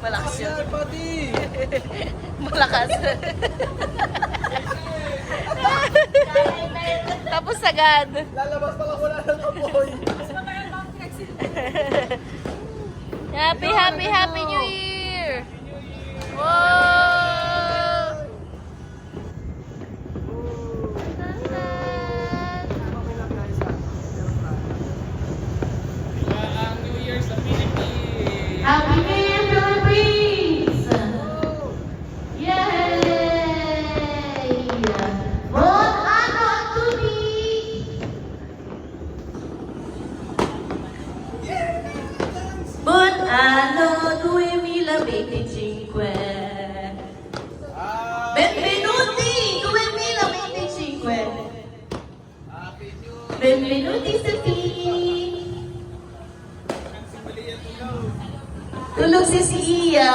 Malakas yun. Ayan, pati! Malakas. Tapos sagad. Lalabas pa lang wala ng apoy. Happy, happy, happy New Year! Wow! Ang New Year sa Philippines! Happy New Year, Philippines! Yay! Bon anno a tutti! Buon anno 2025! Benvenuti 2025! Happy New Year! Benvenuti sa team! Tulog si Sia!